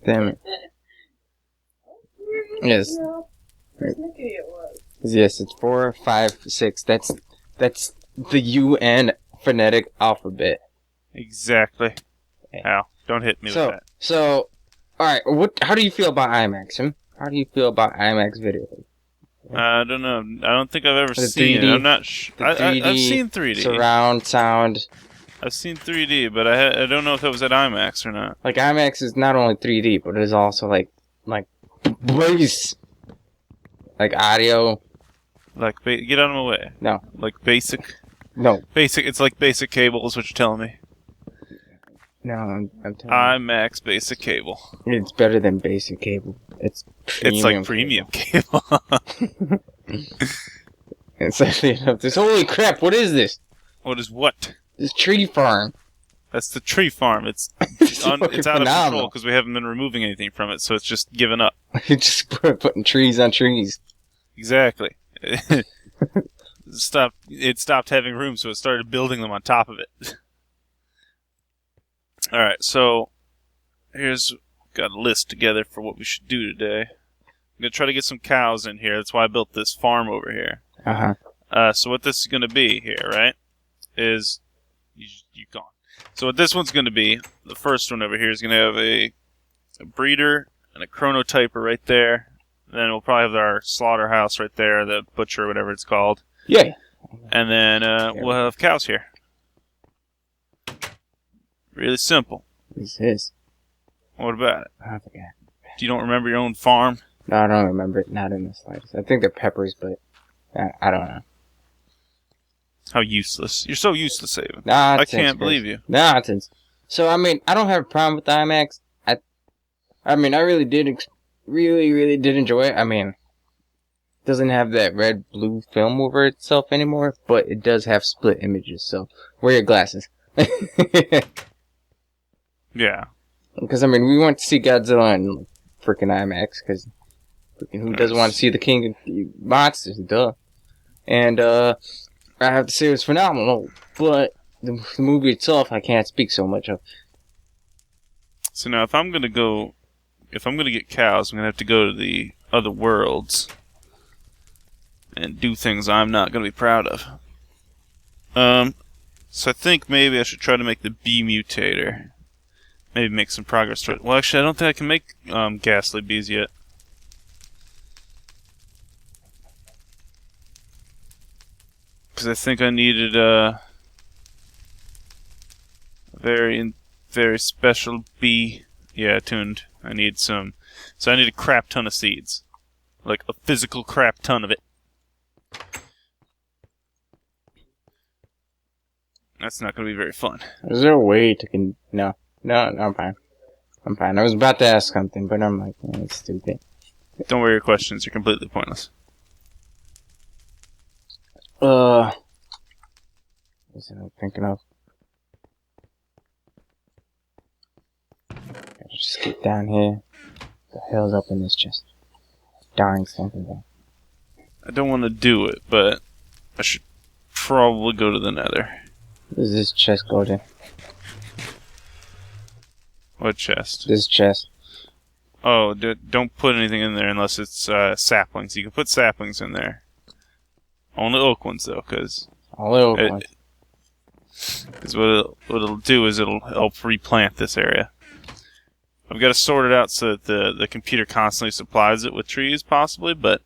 Damn it. Yes. Yes, it's 4, 5, 6. That's the UN phonetic alphabet. Exactly. Ow, don't hit me with that. So, alright, how do you feel about IMAX? How do you feel about IMAX video? I don't know. I don't think I've ever The seen 3D, it. I'm not sure. I've seen 3D. Surround sound. I've seen 3D, but I don't know if it was at IMAX or not. Like, IMAX is not only 3D, but it is also, like voice. Like, audio. Like, get out of my way. No. Like, basic? No. Basic, it's like basic cable is what you're telling me. No, I'm telling you. IMAX basic cable. It's better than basic cable. It's premium. It's like premium cable. It's actually enough. Holy crap, what is this? What is what? This tree farm. That's the tree farm. It's It's out phenomenal. of control because we haven't been removing anything from it, so it's just given up. You just putting trees on trees. Exactly. It stopped having room, so it started building them on top of it. Alright, so got a list together for what we should do today. I'm going to try to get some cows in here. That's why I built this farm over here. Uh-huh. So what this is going to be here, right, is... You're gone. So what this one's going to be, the first one over here is going to have a breeder and a chronotyper right there. Then we'll probably have our slaughterhouse right there, the butcher, whatever it's called. Yeah. And then we'll have cows here. Really simple. What's this? What about it? I forgot. You don't remember your own farm? No, I don't remember it. Not in the slightest. I think they're peppers, but I don't know. How useless. You're so useless, Aven. Nonsense, I can't Chris. believe you. Nonsense. So, I mean, I don't have a problem with the IMAX. I mean, I really did, really did enjoy it. I mean, it doesn't have that red-blue film over itself anymore, but it does have split images, so wear your glasses. Yeah. Because, I mean, we went to see Godzilla in freaking IMAX, because who doesn't want to see the King of Monsters, duh. And, I have to say it was phenomenal, but the movie itself I can't speak so much of. So now if I'm going to get cows, I'm going to have to go to the other worlds and do things I'm not going to be proud of. So I think maybe I should try to make the bee mutator. Maybe make some progress toward it. Well, actually, I don't think I can make ghastly bees yet. Because I think I needed a very special bee. Yeah, tuned. I need some. So I need a crap ton of seeds. Like a physical crap ton of it. That's not going to be very fun. Is there a way to No, I'm fine. I'm fine. I was about to ask something, but I'm like, it's stupid. Don't worry your questions. They're completely pointless. What's I'm thinking of? Gotta just get down here. What the hell's up in this chest? Darn something there. I don't want to do it, but I should probably go to the nether. What does this chest go to? What chest? This chest. Oh, don't put anything in there unless it's saplings. You can put saplings in there. Only oak ones, though, because... Only oak ones. Because what it'll do is it'll help replant this area. I've got to sort it out so that the computer constantly supplies it with trees, possibly, but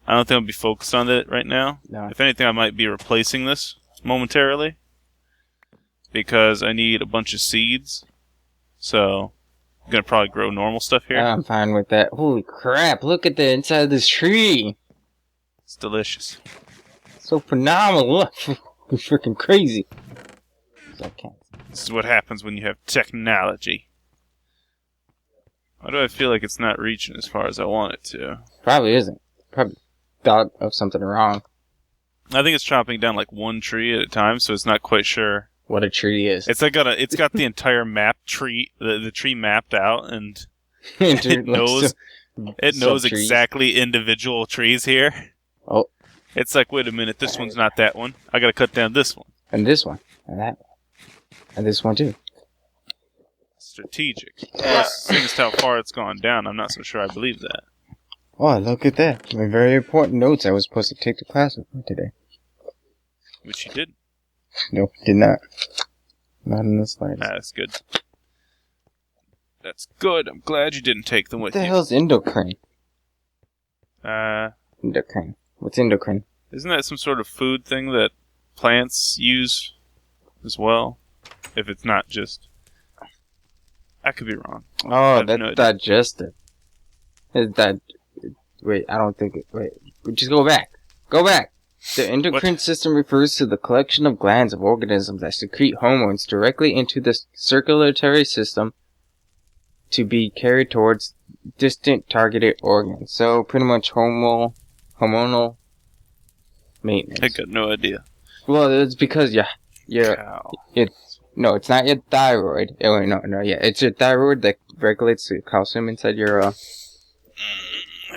I don't think I'll be focused on it right now. No. If anything, I might be replacing this momentarily, because I need a bunch of seeds. So, I'm going to probably grow normal stuff here. I'm fine with that. Holy crap, look at the inside of this tree. It's delicious. So phenomenal. It's freaking crazy. This is what happens when you have technology. Why do I feel like it's not reaching as far as I want it to? Probably isn't. Probably thought of something wrong. I think it's chopping down like one tree at a time, so it's not quite sure what a tree is. It's like it's got the entire map tree, the tree mapped out, and it knows exactly individual trees here. Oh, it's like, wait a minute, this one's not that one. I gotta cut down this one, and this one, and that one, and this one too. strategic. Plus, seeing as how far it's gone down, I'm not so sure I believe that. Oh, look at that. My very important notes I was supposed to take to class with me today. Which you did. Nope, did not. Not in the slightest. That's good. That's good. I'm glad you didn't take them with What the you. hell's endocrine? Uh, Endocrine. What's endocrine? isn't that some sort of food thing that plants use as well? If it's not just... I could be wrong. Oh, that's digestive. Is that... Wait, I don't think it... Wait, just go back. Go back! The endocrine system refers to the collection of glands of organisms that secrete hormones directly into the circulatory system to be carried towards distant targeted organs. So, pretty much hormonal maintenance. I got no idea. Well, it's because Cow. no, it's not your thyroid. It's your thyroid that regulates the calcium inside your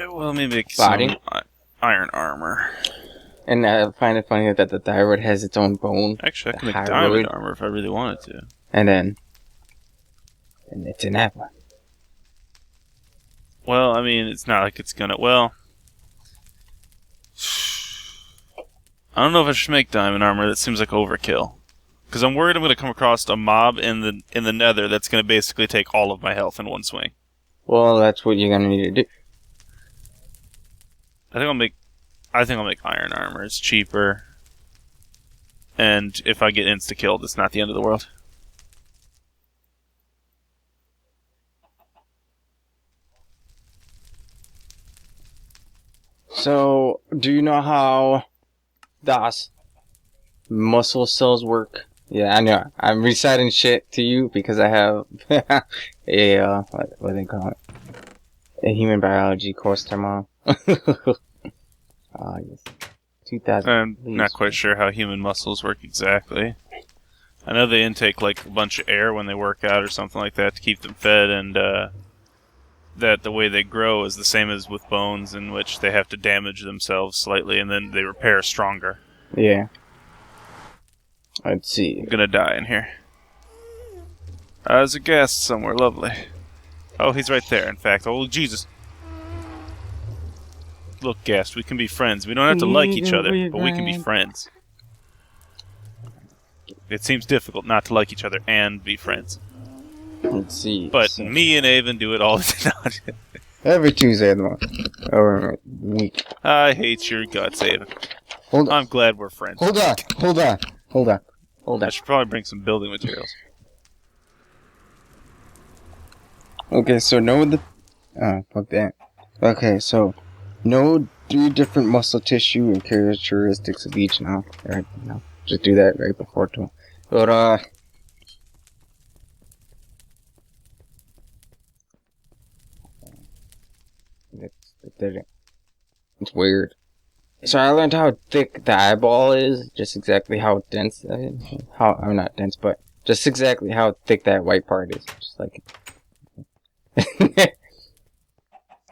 Well, maybe body. Some iron armor. And I find it funny that the thyroid has its own bone. Actually, I can The make thyroid. diamond armor if I really wanted to. And it's an apple. Well, I mean, it's not like it's gonna... Well... I don't know if I should make diamond armor. That seems like overkill. Because I'm worried I'm going to come across a mob in the nether that's going to basically take all of my health in one swing. Well, that's what you're gonna need to do. I think I'll make iron armor. It's cheaper. And if I get insta-killed, it's not the end of the world. So, do you know how DOS muscle cells work? Yeah, I know. I'm reciting shit to you because I have a, what do they call it? A human biology course tomorrow. Yes. 2000. I'm not quite sure how human muscles work exactly. I know they intake like a bunch of air when they work out or something like that to keep them fed, and that the way they grow is the same as with bones, in which they have to damage themselves slightly and then they repair stronger. Yeah. Let's see. I'm gonna die in here. There's a guest somewhere, lovely. Oh, he's right there, in fact. Oh, Jesus. Look, guest, we can be friends. We don't have to like each other, but we can be friends. It seems difficult not to like each other and be friends. Let's see. But So, me and Aven do it all the time. every Tuesday of the month. Or week. I hate your guts, Aven. Hold on. I'm glad we're friends. Hold on. I should probably bring some building materials. Okay, so fuck that. Okay, so know 3 different muscle tissue and characteristics of each now. Right now. Just do that right before to. But it's weird. So I learned how thick the eyeball is, just exactly how dense that is. I'm not dense, but just exactly how thick that white part is. Just like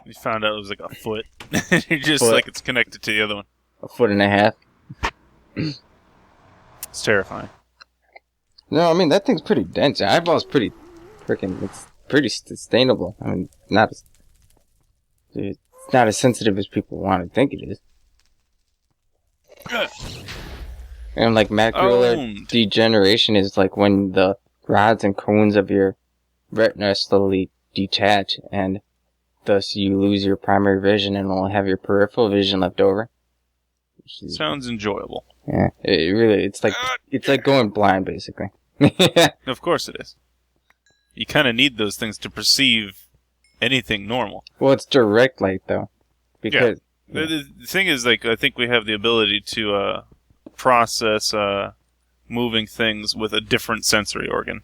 We found out it was like a foot. You're just Foot. like it's connected to the other one. a foot and a half. It's terrifying. No, I mean that thing's pretty dense. The eyeball's pretty freaking. It's pretty sustainable. I mean, it's not as sensitive as people want to think it is. And like macular Owned. degeneration is like when the rods and cones of your retina slowly detach, and thus you lose your primary vision and only have your peripheral vision left over. Sounds enjoyable. Yeah, it's like going blind basically. Of course it is. You kind of need those things to perceive anything normal. Well, it's direct light though, because The thing is, like, I think we have the ability to process moving things with a different sensory organ.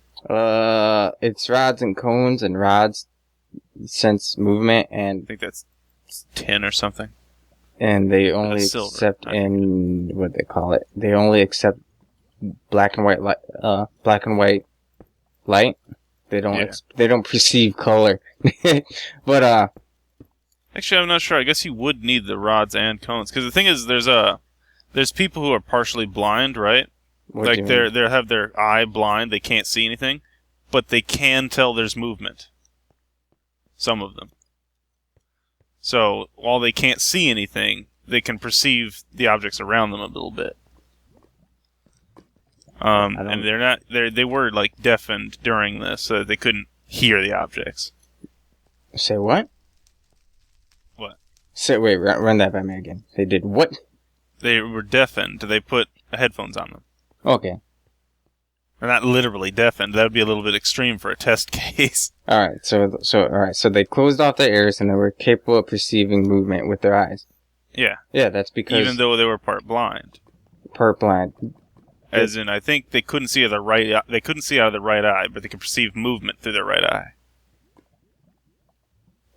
it's rods and cones, and rods sense movement, I and think that's tin or something. they only That's silver, accept not in what they call it. They only accept black and white light. Light. They don't. Yeah. They don't perceive color. But Actually, I'm not sure. I guess you would need the rods and cones, because the thing is, there's people who are partially blind, right? what do you Like mean? they have their eye blind, they can't see anything, but they can tell there's movement. Some of them. So, while they can't see anything, they can perceive the objects around them a little bit. And they were like deafened during this, so they couldn't hear the objects. Say what? What? Wait, run that by me again. They did what? They were deafened. They put headphones on them. Okay. They're not literally deafened. That would be a little bit extreme for a test case. Alright, so they closed off their ears and they were capable of perceiving movement with their eyes. Yeah. Yeah, that's because... Even though they were part blind. Part blind. As in, I think they couldn't see out of the right eye. They couldn't see out of the right eye, but they could perceive movement through their right eye.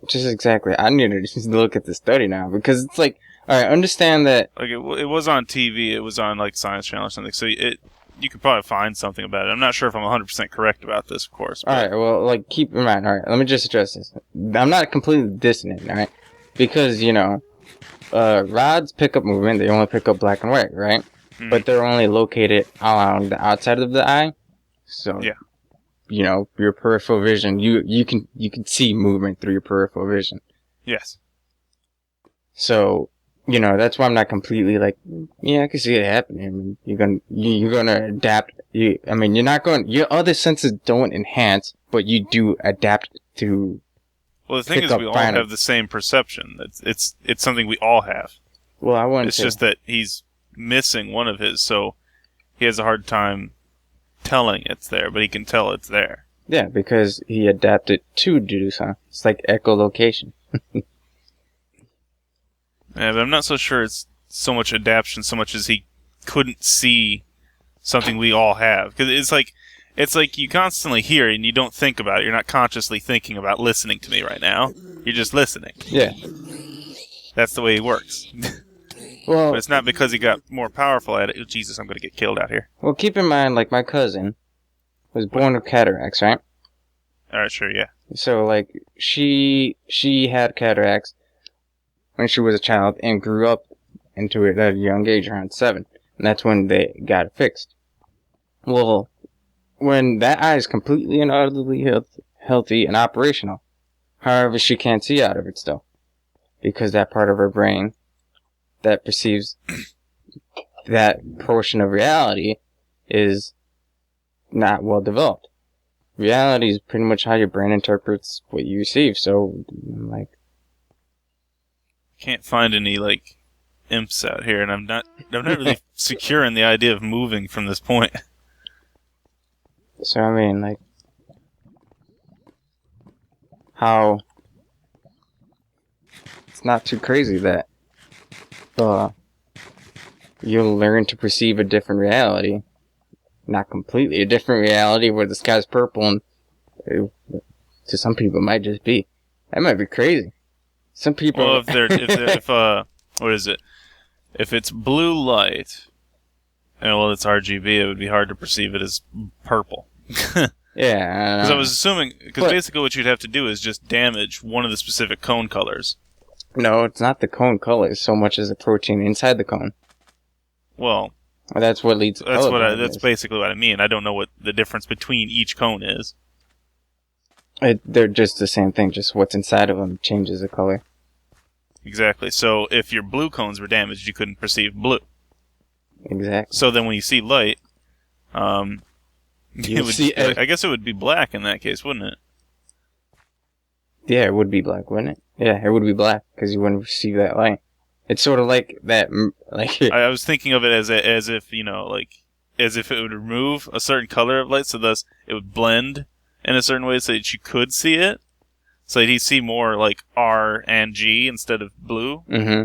Just exactly. I need to just look at the study now, because it's like, alright, understand that... Like, it was on TV, it was on, like, Science Channel or something, so you could probably find something about it. I'm not sure if I'm 100% correct about this, of course. Alright, well, like, keep in mind, alright, let me just address this. I'm not completely dissonant, alright? Because, rods pick up movement, they only pick up black and white, right? Mm-hmm. But they're only located along the outside of the eye. So, yeah. Your peripheral vision, you can see movement through your peripheral vision. Yes. So, that's why I'm not completely like, yeah, I can see it happening. I mean, you're gonna adapt. Your other senses don't enhance, but you do adapt to. Well, the thing is, we all have the same perception. It's something we all have. Well, I wouldn't. It's just that he's missing one of his, so he has a hard time telling it's there, but he can tell it's there. Yeah, because he adapted to do something. It's like echolocation. Yeah, but I'm not so sure it's so much adaptation, so much as he couldn't see something we all have. Because it's like you constantly hear and you don't think about it. You're not consciously thinking about listening to me right now. You're just listening. Yeah. That's the way he works. Well, but it's not because he got more powerful at it. Oh, Jesus, I'm going to get killed out here. Well, keep in mind, like, my cousin was born with cataracts, right? Alright, sure, yeah. So, like, she had cataracts when she was a child and grew up into it at a young age, around 7. And that's when they got it fixed. Well, when that eye is completely and utterly healthy and operational, however, she can't see out of it still. Because that part of her brain that perceives that portion of reality is not well developed. Reality is pretty much how your brain interprets what you receive, so, like... Can't find any, like, imps out here, and I'm not really secure in the idea of moving from this point. So, I mean, like... How... It's not too crazy that... you'll learn to perceive a different reality. Not completely a different reality where the sky's purple and to some people it might just be. That might be crazy. Some people... Well, what is it? If it's blue light, and well, it's RGB, it would be hard to perceive it as purple. Yeah. Because I was assuming, basically what you'd have to do is just damage one of the specific cone colors. No, it's not the cone colors so much as the protein inside the cone. Well, that's what leads to color. That's basically what I mean. I don't know what the difference between each cone is. They're just the same thing, just what's inside of them changes the color. Exactly. So if your blue cones were damaged, you couldn't perceive blue. Exactly. So then when you see light, I guess it would be black in that case, wouldn't it? Yeah, it would be black, wouldn't it? Yeah, it would be black, because you wouldn't receive that light. It's sort of like that, like... I was thinking of it as if it would remove a certain color of light, so thus it would blend in a certain way so that you could see it. So that you see more like R and G instead of blue. Mm-hmm.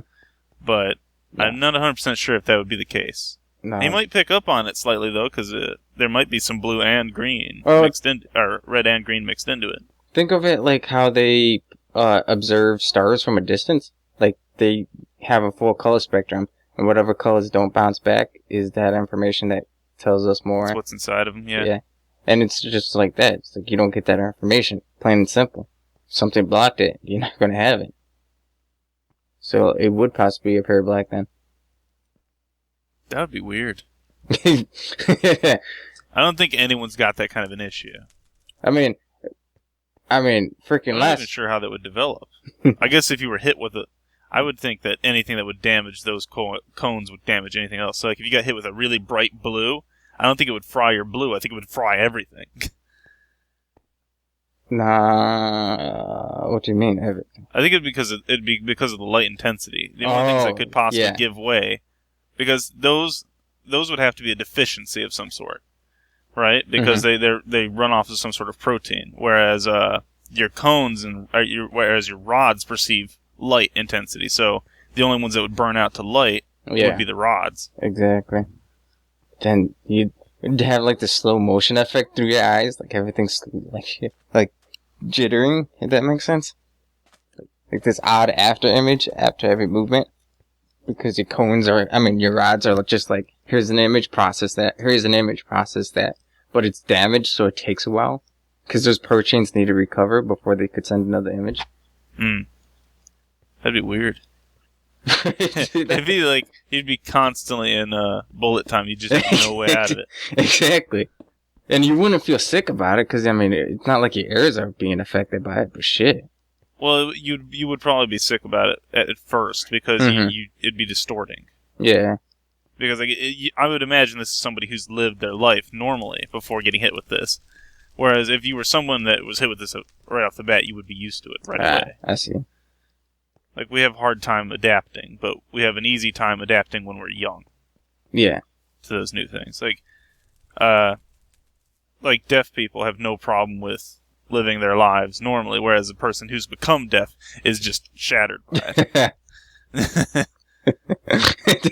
But yeah. I'm not 100% sure if that would be the case. No. You might pick up on it slightly, though, because there might be some blue and green mixed in, or red and green mixed into it. Think of it like how they observe stars from a distance. Like, they have a full color spectrum, and whatever colors don't bounce back is that information that tells us more. That's what's inside of them, yeah. Yeah. And it's just like that. It's like you don't get that information, plain and simple. If something blocked it, you're not going to have it. So it would possibly appear black then. That would be weird. I don't think anyone's got that kind of an issue. I mean, freaking I'm not even last. sure how that would develop. I guess if you were hit with a... I would think that anything that would damage those cones would damage anything else. So like if you got hit with a really bright blue, I don't think it would fry your blue. I think it would fry everything. Nah, what do you mean everything? I think it'd be because of the light intensity. The only things that could possibly give way, because those would have to be a deficiency of some sort, right? Because they run off of some sord of protein, whereas your cones whereas your rods perceive light intensity. So the only ones that would burn out to light would be the rods. Exactly. Then you'd have like the slow motion effect through your eyes, like everything's like jittering, if that makes sense. Like this odd after image after every movement. Because your cones your rods are just like, here's an image, process that, here's an image, process that. But it's damaged, so it takes a while. Because those proteins need to recover before they could send another image. That'd be weird. It'd be like, you'd be constantly in bullet time, you'd just have no way out of it. Exactly. And you wouldn't feel sick about it, because, it's not like your ears are being affected by it, but shit. Well, you would probably be sick about it at first, because it'd be distorting. Yeah. Because I would imagine this is somebody who's lived their life normally before getting hit with this. Whereas if you were someone that was hit with this right off the bat, you would be used to it right away. I see. Like, we have a hard time adapting, but we have an easy time adapting when we're young. Yeah. To those new things. Like deaf people have no problem with living their lives normally, whereas a person who's become deaf is just shattered by it.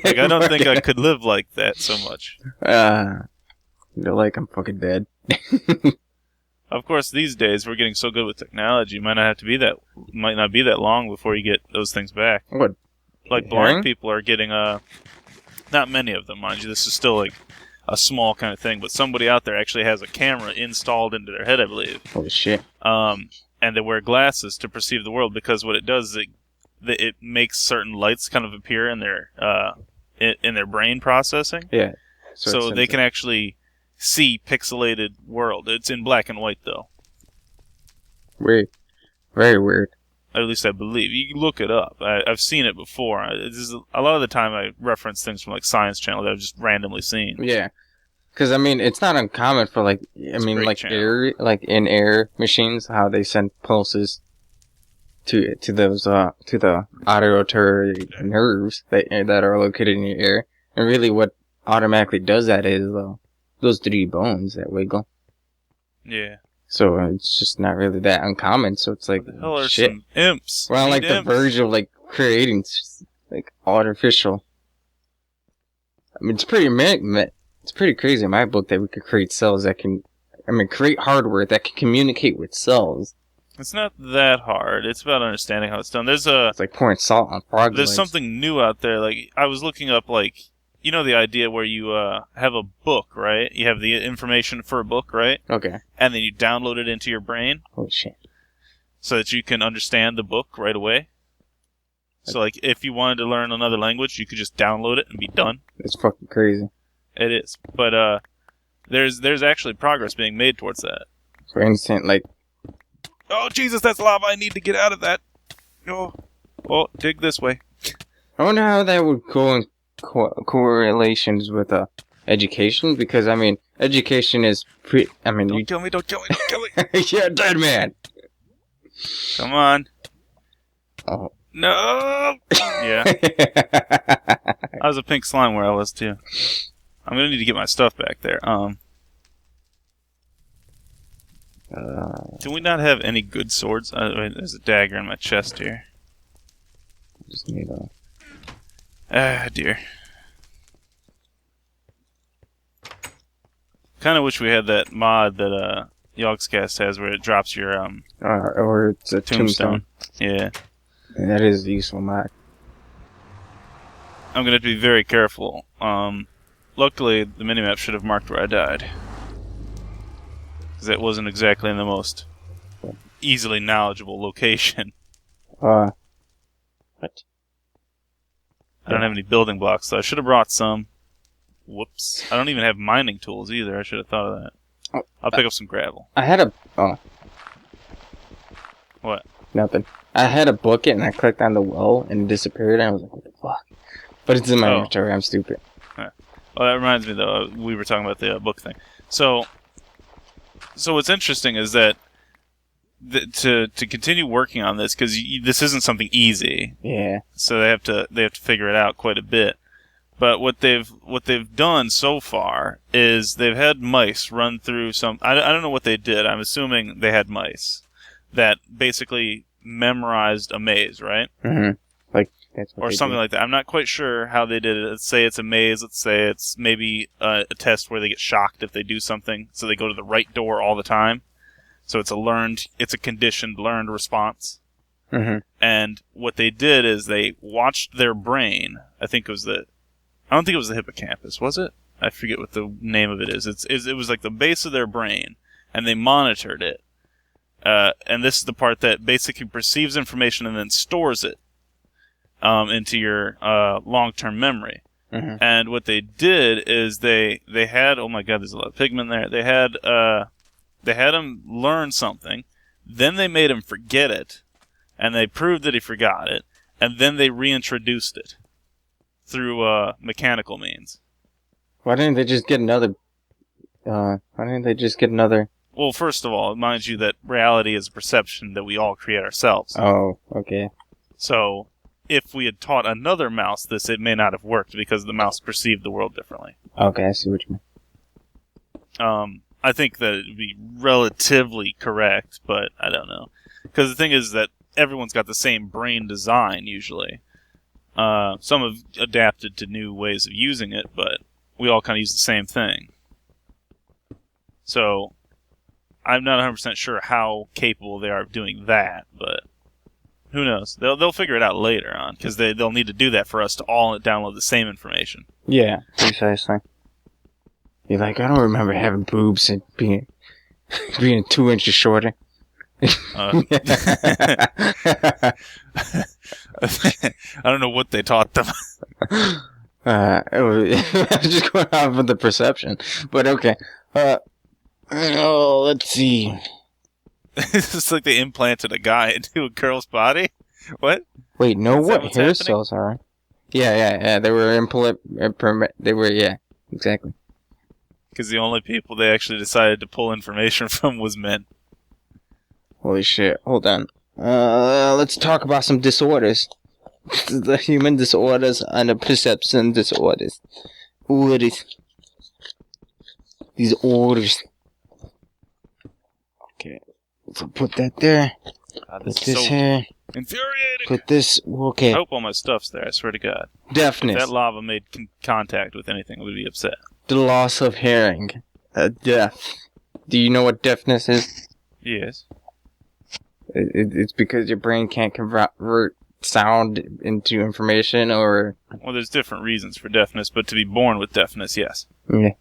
Like, I don't think I could live like that so much. Like I'm fucking dead. Of course, these days we're getting so good with technology, it might not be that long before you get those things back. What? Like blind people are getting not many of them, mind you. This is still like a small kind of thing, but somebody out there actually has a camera installed into their head, I believe. Holy shit. And they wear glasses to perceive the world, because what it does is it makes certain lights kind of appear in their brain processing. Yeah. So they can actually see pixelated world. It's in black and white, though. Weird. Very weird. At least I believe. You can look it up. I've seen it before. A lot of the time I reference things from like Science Channel that I've just randomly seen. Yeah. Because, it's not uncommon for, like, in-air machines, how they send pulses to those, to the auditory nerves that are located in your ear. And really what automatically does that is, those 3D bones that wiggle. Yeah. So it's just not really that uncommon. So it's like, what the hell are shit. some imps? We're on like the verge of like creating like artificial. It's pretty crazy in my book that we could create cells that can, create hardware that can communicate with cells. It's not that hard. It's about understanding how it's done. It's like pouring salt on frog There's legs. something new out there. Like, I was looking up, like, you know the idea where you have a book, right? You have the information for a book, right? Okay. And then you download it into your brain. Holy shit. So that you can understand the book right away. So, like, if you wanted to learn another language, you could just download it and be done. It's fucking crazy. It is. But there's actually progress being made towards that. For instance, like... Oh, Jesus, that's lava. I need to get out of that. Oh, dig this way. I wonder how that would go in correlations with education, because, education is Don't kill me. You're a dead man! Come on. Oh. No! Yeah. I was a pink slime where I was, too. I'm gonna need to get my stuff back there. Do we not have any good swords? There's a dagger in my chest here. Just need a... Ah, dear. Kind of wish we had that mod that Yogscast has where it drops your or it's a tombstone. Yeah. And that is a useful mod. I'm gonna have to be very careful. Luckily, the minimap should have marked where I died. Because it wasn't exactly in the most easily knowledgeable location. What? I don't have any building blocks, so I should have brought some. Whoops. I don't even have mining tools either. I should have thought of that. I'll pick up some gravel. I had a... Oh. What? Nothing. I had a bucket and I clicked on the well and it disappeared and I was like, what the fuck? But it's in my inventory. I'm stupid. Well, that reminds me, though. We were talking about the book thing. So what's interesting is that to continue working on this, because this isn't something easy. Yeah. So they have to figure it out quite a bit. But what they've done so far is they've had mice run through some. I don't know what they did. I'm assuming they had mice that basically memorized a maze, right? Mm-hmm. Like that's what or something like that. I'm not quite sure how they did it. Let's say it's a maze. Let's say it's maybe a test where they get shocked if they do something, so they go to the right door all the time. So it's a conditioned, learned response. Mm-hmm. And what they did is they watched their brain. I don't think it was the hippocampus, was it? I forget what the name of it is. It was like the base of their brain, and they monitored it. And this is the part that basically perceives information and then stores it into your long-term memory. Mm-hmm. And what they did is they had, oh my god, there's a lot of pigment there. They had him learn something, then they made him forget it, and they proved that he forgot it, and then they reintroduced it through mechanical means. Why didn't they just get another? Well, first of all, mind you that reality is a perception that we all create ourselves. Oh, okay. So, if we had taught another mouse this, it may not have worked because the mouse perceived the world differently. Okay, I see what you mean. I think that it would be relatively correct, but I don't know. Because the thing is that everyone's got the same brain design, usually. Some have adapted to new ways of using it, but we all kind of use the same thing. So, I'm not 100% sure how capable they are of doing that, but who knows? They'll figure it out later on, because they'll need to do that for us to all download the same information. Yeah, precisely. You're like, I don't remember having boobs and being 2 inches shorter. I don't know what they taught them. It was just going off of the perception. But okay. Let's see. It's like they implanted a guy into a girl's body. What? Wait, no, what hair happening? cells are? Yeah. They were yeah, exactly. Because the only people they actually decided to pull information from was men. Holy shit, hold on. Let's talk about some disorders. The human disorders and the perception disorders. These orders. Okay, so put that there. God, Put this this is so here. infuriating. Put this, okay. I hope all my stuff's there, I swear to God. Deafness. If that lava made contact with anything, I would be upset. The loss of hearing. Deaf. Do you know what deafness is? Yes. It's because your brain can't convert sound into information, or... Well, there's different reasons for deafness, but to be born with deafness, yes. Yeah.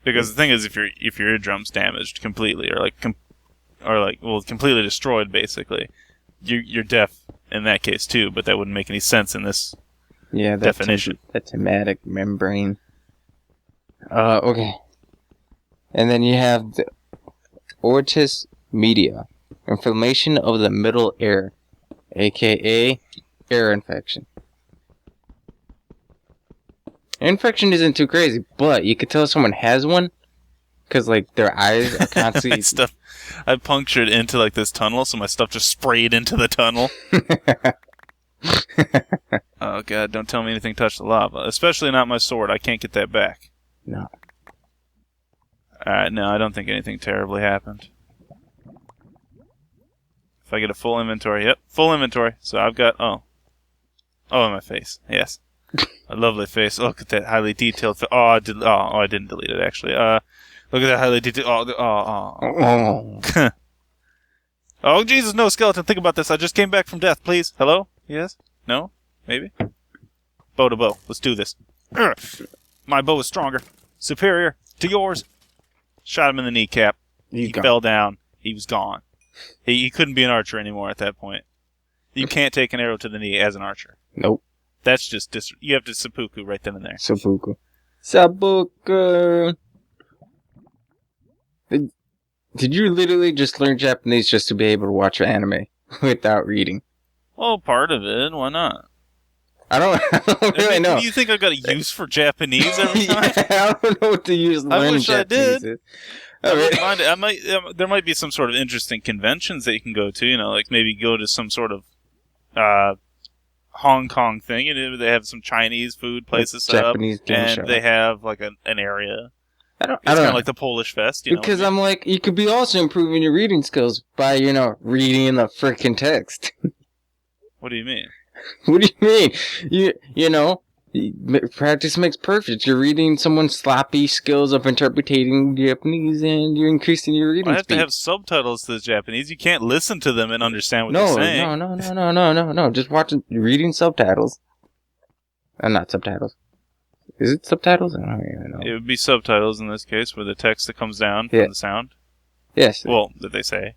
Because the thing is, if your eardrum's damaged completely, or completely destroyed, basically, you're deaf in that case too. But that wouldn't make any sense in this definition. That's hematic membrane. Okay. And then you have the otitis media, inflammation of the middle ear, aka ear infection. Infection isn't too crazy, but you could tell someone has one because, like, their eyes are constantly... I punctured into, like, this tunnel, so my stuff just sprayed into the tunnel. Oh, God, don't tell me anything touched the lava. Especially not my sword. I can't get that back. No. Alright, no, I don't think anything terribly happened. If I get a full inventory, yep, full inventory. So I've got, my face, yes. A lovely face. Look at that highly detailed. I didn't delete it actually. Look at that highly detailed. Oh Jesus, no skeleton. Think about this. I just came back from death. Please, hello? Yes? No? Maybe? Bow to bow. Let's do this. My bow is stronger, superior to yours. Shot him in the kneecap. He fell down. He was gone. He couldn't be an archer anymore at that point. You can't take an arrow to the knee as an archer. Nope. That's just you have to seppuku right then and there. Seppuku. Did you literally just learn Japanese just to be able to watch anime without reading? Well, part of it. Why not? I don't really know. What do you think I've got a use for Japanese every time? I don't know what to use learning Japanese. I might. There might be some sort of interesting conventions that you can go to. You know, like maybe go to some sort of Hong Kong thing. You know, they have some Chinese food places set Japanese up, game and show. They have like an area. I don't Kind know. of like the Polish Fest, Because I'm like, you could be also improving your reading skills by, reading the frickin' text. What do you mean? What do you mean? Practice makes perfect. You're reading someone's sloppy skills of interpreting Japanese, and you're increasing your reading I have speed. to have subtitles to the Japanese. You can't listen to them and understand what they're saying. No. Just reading subtitles. Not subtitles. Is it subtitles? I don't even know. It would be subtitles in this case, where the text that comes down from the sound. Yes. Well, that they say.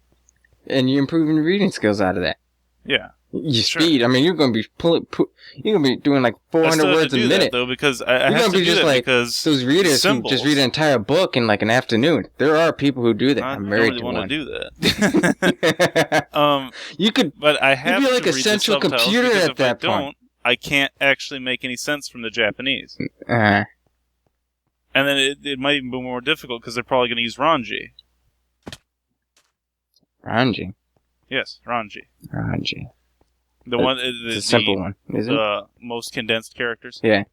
And you're improving your reading skills out of that. Yeah. Your speed. I mean, you're going to be doing like 400 words a minute. That, though, because I have to do that because those readers symbols. who just read an entire book in like an afternoon. There are people who do that. I I'm married don't really want to to do that. You could. But I have you'd be like to a read central the subtitles computer because at if that I don't, I can't actually make any sense from the Japanese. And then it might even be more difficult because they're probably going to use Ranji. Ranji? Yes, Ranji. Ranji. The simple one, isn't it? The most condensed characters. Yeah.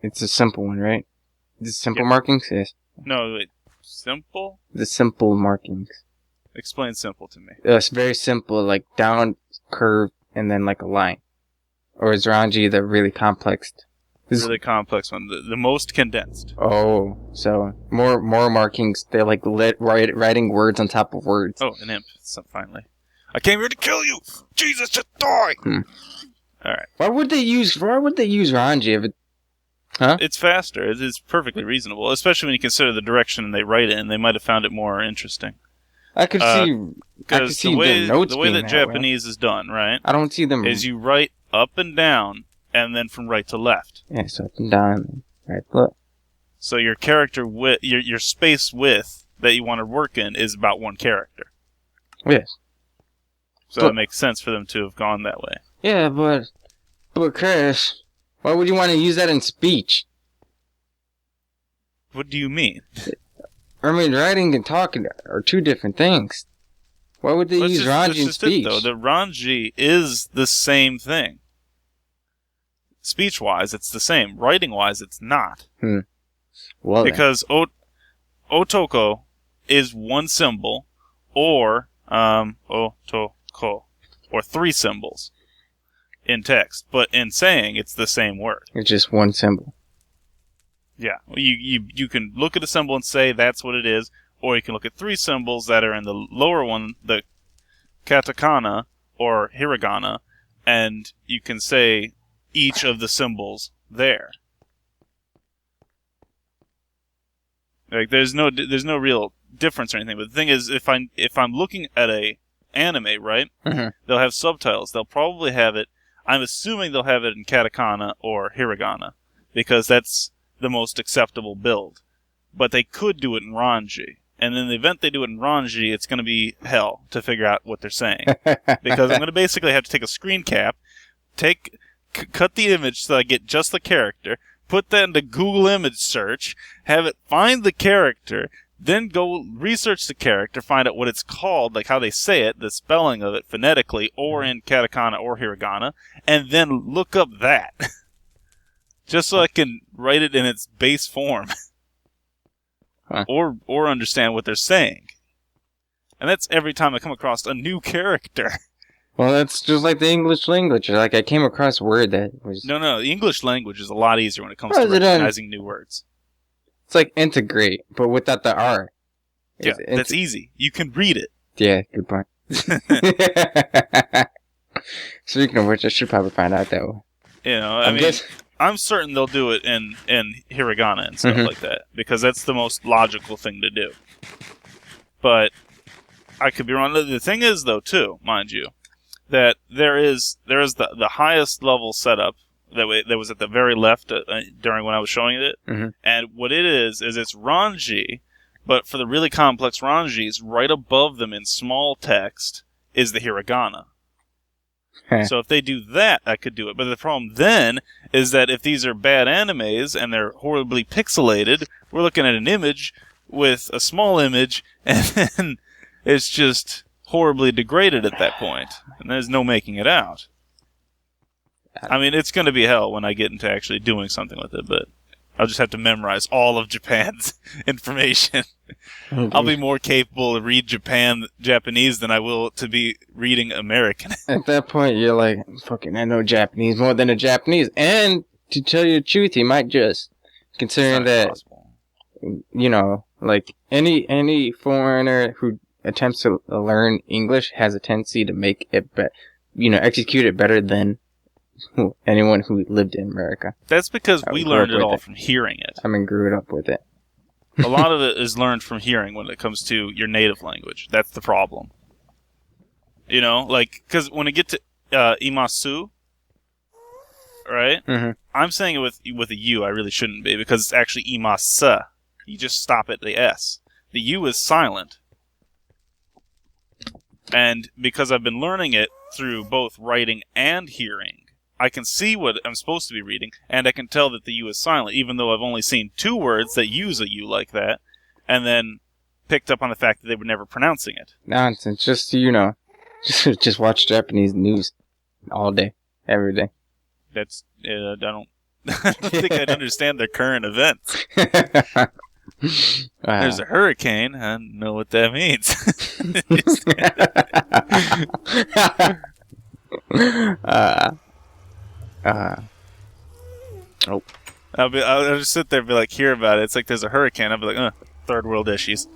It's a simple one, right? The simple markings? Yes. No, wait. Simple? The simple markings. Explain simple to me. It's very simple, like down, curve, and then like a line. Or is Ranji the really complex? Really complex one. The most condensed. Oh, so more markings. They're like writing words on top of words. Oh, an imp. So finally. I came here to kill you! Jesus, just die! Alright. Why would they use Ranji if it... Huh? It's faster. It is perfectly reasonable, especially when you consider the direction they write it, and they might have found it more interesting. I could see the notes the way being that Japanese is done, right? I don't see them... Is you write up and down, and then from right to left. Yeah, so up and down, right to left. So your character width, your space width that you want to work in is about one character. Yes. So it makes sense for them to have gone that way. Yeah, but Chris, why would you want to use that in speech? What do you mean? I mean, writing and talking are two different things. Why would they use Ranji in speech? Though. The Ranji is the same thing. Speech-wise, it's the same. Writing-wise, it's not. Well, because otoko is one symbol, or otoko, or three symbols in text. But in saying, it's the same word. It's just one symbol. Yeah, you can look at a symbol and say that's what it is, or you can look at three symbols that are in the lower one, the katakana or hiragana, and you can say each of the symbols there. Like there's no real difference or anything. But the thing is, if I'm looking at a anime, right, they'll have subtitles. They'll probably have it. I'm assuming they'll have it in katakana or hiragana because that's the most acceptable build. But they could do it in Ranji. And in the event they do it in Ranji, it's going to be hell to figure out what they're saying. Because I'm going to basically have to take a screen cap, cut the image so I get just the character, put that into Google image search, have it find the character, then go research the character, find out what it's called, like how they say it, the spelling of it phonetically, or in katakana or hiragana, and then look up that. Just so I can write it in its base form. Or understand what they're saying. And that's every time I come across a new character. Well, that's just like the English language. Like, I came across a word that was... No, the English language is a lot easier when it comes to recognizing new words. It's like integrate, but without the R. Yeah, that's easy. You can read it. Yeah, good point. Speaking of which, I should probably find out that one. You know, I'm certain they'll do it in hiragana and stuff like that, because that's the most logical thing to do. But I could be wrong. The thing is, though, too, mind you, that there is the highest level setup that was at the very left during when I was showing it. Mhm. And what it is it's Ranji, but for the really complex Ranjis, right above them in small text is the hiragana. So if they do that, I could do it. But the problem then is that if these are bad animes and they're horribly pixelated, we're looking at an image with a small image, and then it's just horribly degraded at that point, and there's no making it out. I mean, it's going to be hell when I get into actually doing something with it, but I'll just have to memorize all of Japan's information. I'll be more capable to read Japanese than I will to be reading American. At that point, you're like, fucking, I know Japanese more than a Japanese. And to tell you the truth, you might just, considering that, possible. you know, like, any foreigner who attempts to learn English has a tendency to make it, execute it better than anyone who lived in America. That's because we learned it all from hearing it. I mean, grew up with it. A lot of it is learned from hearing when it comes to your native language. That's the problem. You know, like, because when I get to imasu, right? Mm-hmm. I'm saying it with a U. I really shouldn't be, because it's actually imasa. You just stop at the S. The U is silent. And because I've been learning it through both writing and hearing, I can see what I'm supposed to be reading, and I can tell that the U is silent, even though I've only seen 2 words that use a U like that, and then picked up on the fact that they were never pronouncing it. Nonsense. Just, just watch Japanese news all day, every day. That's, I don't think I'd understand their current events. There's a hurricane. I don't know what that means. Oh. I'll just sit there and be like, hear about it. It's like there's a hurricane. I'll be like, third world issues.